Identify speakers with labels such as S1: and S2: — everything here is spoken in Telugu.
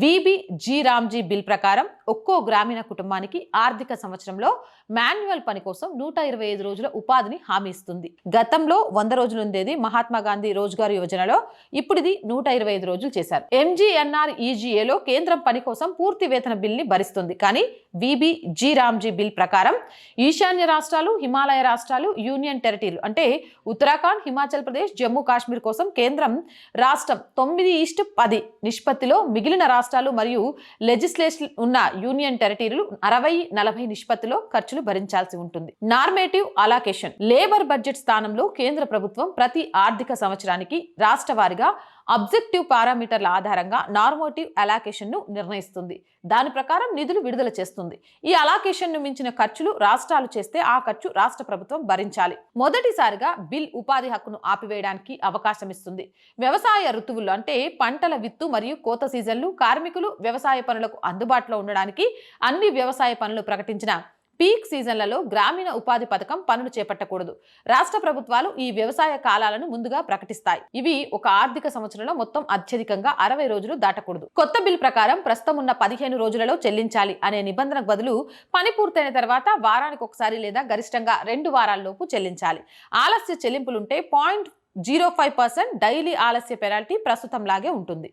S1: విబి రామ్జీ బిల్ ప్రకారం ఒక్కో గ్రామీణ కుటుంబానికి ఆర్థిక సంవత్సరంలో మాన్యువల్ పని కోసం 125 రోజుల ఉపాధిని హామీ ఇస్తుంది. గతంలో 100 రోజులు ఉండేది మహాత్మా గాంధీ రోజ్గార్ యోజనలో. ఇప్పుడు ఇది 125 రోజులు చేశారు. ఎంజీఎన్ఆర్ఈజీఏలో కేంద్రం పని కోసం పూర్తి వేతన బిల్ని భరిస్తుంది. కానీ విబి రామ్జీ బిల్ ప్రకారం ఈశాన్య రాష్ట్రాలు, హిమాలయ రాష్ట్రాలు, యూనియన్ టెరిటరీలు అంటే ఉత్తరాఖండ్, హిమాచల్ ప్రదేశ్, జమ్మూ కాశ్మీర్ కోసం కేంద్రం రాష్ట్రం 9:10 నిష్పత్తిలో, మిగిలిన రాష్ట్రాలు మరియు లెజిస్లేషన్ ఉన్న యూనియన్ టెరిటరీలు 60-40 నిష్పత్తిలో ఖర్చులు భరించాల్సి ఉంటుంది. నార్మేటివ్ అలాకేషన్ లేబర్ బడ్జెట్ స్థానంలో కేంద్ర ప్రభుత్వం ప్రతి ఆర్థిక సంవత్సరానికి రాష్ట్ర వారీగా అబ్జెక్టివ్ పారామీటర్ల ఆధారంగా నార్మేటివ్ అలాకేషన్ ను నిర్ణయిస్తుంది. దాని ప్రకారం నిధులు విడుదల చేస్తుంది. ఈ అలాకేషన్ ను మించిన ఖర్చులు రాష్ట్రాలు చేస్తే ఆ ఖర్చు రాష్ట్ర ప్రభుత్వం భరించాలి. మొదటిసారిగా బిల్ ఉపాధి హక్కును ఆపివేయడానికి అవకాశం ఇస్తుంది. వ్యవసాయ ఋతువుల్లో అంటే పంటల విత్తు మరియు కోత సీజన్లు, కార్మికులు వ్యవసాయ పనులకు అందుబాటులో ఉండడానికి అన్ని వ్యవసాయ పనులు ప్రకటించిన పీక్ సీజన్లలో గ్రామీణ ఉపాధి పథకం పనులు చేపట్టకూడదు. రాష్ట్ర ప్రభుత్వాలు ఈ వ్యవసాయ కాలాలను ముందుగా ప్రకటిస్తాయి. ఇవి ఒక ఆర్థిక సంవత్సరంలో మొత్తం అత్యధికంగా 60 రోజులు దాటకూడదు. కొత్త బిల్ ప్రకారం ప్రస్తుతం ఉన్న 15 రోజులలో చెల్లించాలి అనే నిబంధనకు బదులు పని పూర్తయిన తర్వాత వారానికి ఒకసారి లేదా గరిష్టంగా 2 వారాల్లోపు చెల్లించాలి. ఆలస్య చెల్లింపులుంటే 0.05% డైలీ ఆలస్య పెనాల్టీ ప్రస్తుతం లాగే ఉంటుంది.